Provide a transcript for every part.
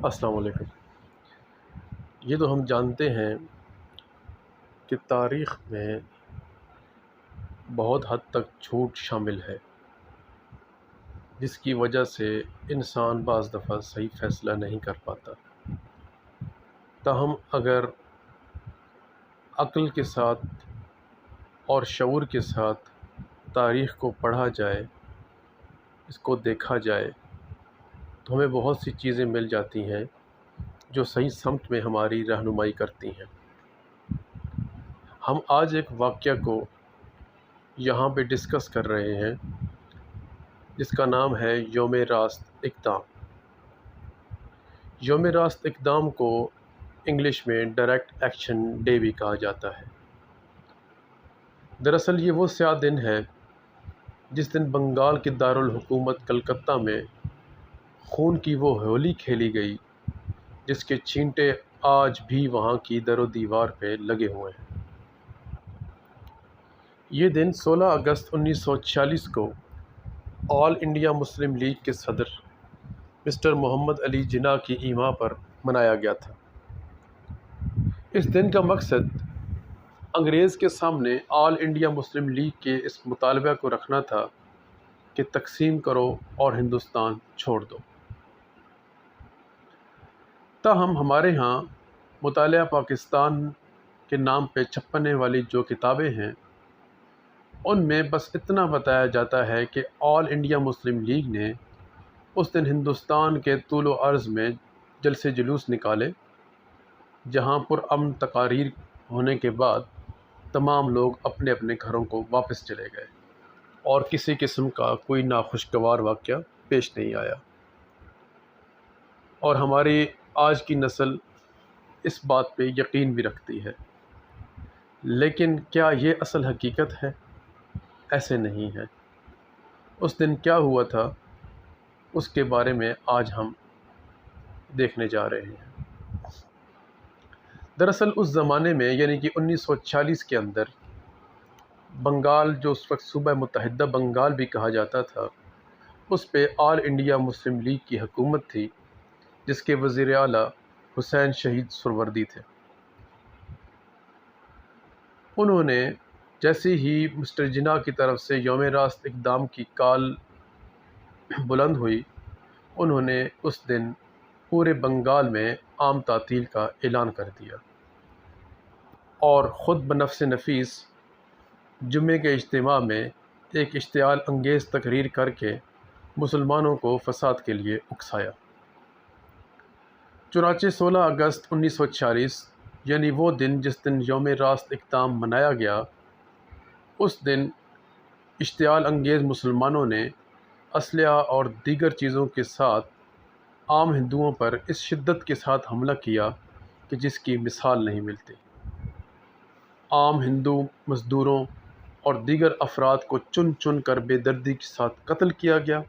السلام علیکم۔ یہ تو ہم جانتے ہیں کہ تاریخ میں بہت حد تک جھوٹ شامل ہے، جس کی وجہ سے انسان بعض دفعہ صحیح فیصلہ نہیں کر پاتا۔ تاہم اگر عقل کے ساتھ اور شعور کے ساتھ تاریخ کو پڑھا جائے، اس کو دیکھا جائے، تو ہمیں بہت سی چیزیں مل جاتی ہیں جو صحیح سمت میں ہماری رہنمائی کرتی ہیں۔ ہم آج ایک واقعہ کو یہاں پہ ڈسکس کر رہے ہیں جس کا نام ہے یوم راست اقدام۔ یوم راست اقدام کو انگلش میں ڈائریکٹ ایکشن ڈے بھی کہا جاتا ہے۔ دراصل یہ وہ سیاہ دن ہے جس دن بنگال کے دارالحکومت کلکتہ میں خون کی وہ ہولی کھیلی گئی جس کے چھینٹے آج بھی وہاں کی در و دیوار پہ لگے ہوئے ہیں۔ یہ دن 16 اگست 1946 کو آل انڈیا مسلم لیگ کے صدر مسٹر محمد علی جناح کی ایما پر منایا گیا تھا۔ اس دن کا مقصد انگریز کے سامنے آل انڈیا مسلم لیگ کے اس مطالبہ کو رکھنا تھا کہ تقسیم کرو اور ہندوستان چھوڑ دو۔ تاہم ہمارے ہاں مطالعہ پاکستان کے نام پہ چھپنے والی جو کتابیں ہیں ان میں بس اتنا بتایا جاتا ہے کہ آل انڈیا مسلم لیگ نے اس دن ہندوستان کے طول و عرض میں جلسے جلوس نکالے، جہاں پرامن تقاریر ہونے کے بعد تمام لوگ اپنے اپنے گھروں کو واپس چلے گئے اور کسی قسم کا کوئی ناخوشگوار واقعہ پیش نہیں آیا۔ اور ہماری آج کی نسل اس بات پہ یقین بھی رکھتی ہے، لیکن کیا یہ اصل حقیقت ہے؟ ایسے نہیں ہے۔ اس دن کیا ہوا تھا اس کے بارے میں آج ہم دیکھنے جا رہے ہیں۔ دراصل اس زمانے میں یعنی کہ 1946 کے اندر بنگال، جو اس وقت صوبہ متحدہ بنگال بھی کہا جاتا تھا، اس پہ آل انڈیا مسلم لیگ کی حکومت تھی جس کے وزیر اعلیٰ حسین شہید سہروردی تھے۔ انہوں نے جیسے ہی مسٹر جناح کی طرف سے یوم راست اقدام کی کال بلند ہوئی، انہوں نے اس دن پورے بنگال میں عام تعطیل کا اعلان کر دیا اور خود بنفس نفیس جمعے کے اجتماع میں ایک اشتعال انگیز تقریر کر کے مسلمانوں کو فساد کے لیے اکسایا۔ چنانچہ 16 اگست 1946 یعنی وہ دن جس دن یوم راست اقدام منایا گیا، اس دن اشتعال انگیز مسلمانوں نے اسلحہ اور دیگر چیزوں کے ساتھ عام ہندوؤں پر اس شدت کے ساتھ حملہ کیا کہ جس کی مثال نہیں ملتی۔ عام ہندو مزدوروں اور دیگر افراد کو چن چن کر بے دردی کے ساتھ قتل کیا گیا،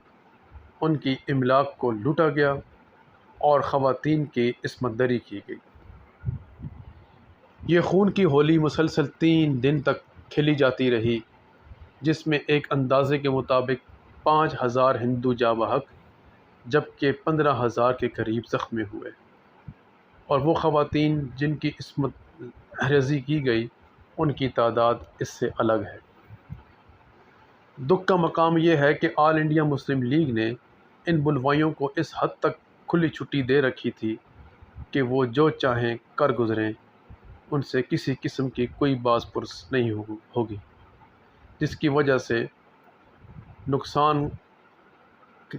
ان کی املاک کو لوٹا گیا اور خواتین کی عصمت دری کی گئی۔ یہ خون کی ہولی مسلسل 3 دن تک کھیلی جاتی رہی، جس میں ایک اندازے کے مطابق 5000 ہندو جاں بحق جبکہ 15,000 کے قریب زخمی ہوئے، اور وہ خواتین جن کی عصمت ریزی کی گئی ان کی تعداد اس سے الگ ہے۔ دکھ کا مقام یہ ہے کہ آل انڈیا مسلم لیگ نے ان بلوائیوں کو اس حد تک کھلی چھٹی دے رکھی تھی کہ وہ جو چاہیں کر گزریں، ان سے کسی قسم کی کوئی باز پرس نہیں ہوگی، جس کی وجہ سے نقصان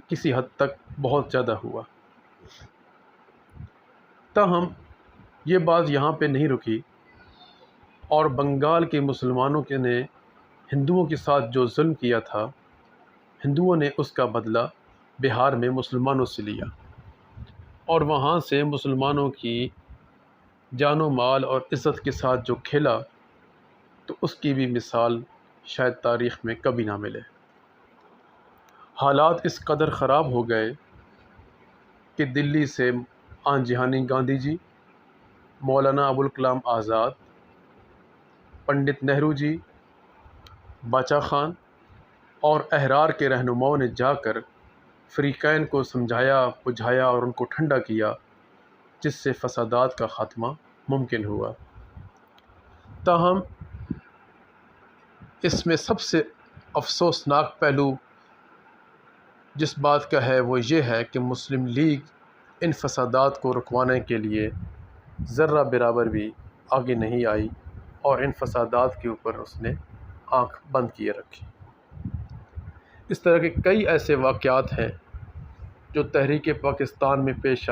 کسی حد تک بہت زیادہ ہوا۔ تاہم یہ بات یہاں پہ نہیں رکی، اور بنگال کے مسلمانوں نے ہندوؤں کے ساتھ جو ظلم کیا تھا، ہندوؤں نے اس کا بدلہ بہار میں مسلمانوں سے لیا، اور وہاں سے مسلمانوں کی جان و مال اور عزت کے ساتھ جو کھیلا، تو اس کی بھی مثال شاید تاریخ میں کبھی نہ ملے۔ حالات اس قدر خراب ہو گئے کہ دلی سے آن جہانی گاندھی جی، مولانا ابوالکلام آزاد، پنڈت نہرو جی، باچا خان اور احرار کے رہنماؤں نے جا کر فریقین کو سمجھایا، بجھایا اور ان کو ٹھنڈا کیا جس سے فسادات کا خاتمہ ممکن ہوا۔ تاہم اس میں سب سے افسوسناک پہلو جس بات کا ہے وہ یہ ہے کہ مسلم لیگ ان فسادات کو رکوانے کے لیے ذرہ برابر بھی آگے نہیں آئی اور ان فسادات کے اوپر اس نے آنکھ بند کیے رکھی۔ اس طرح کے کئی ایسے واقعات ہیں جو تحریک پاکستان میں پیش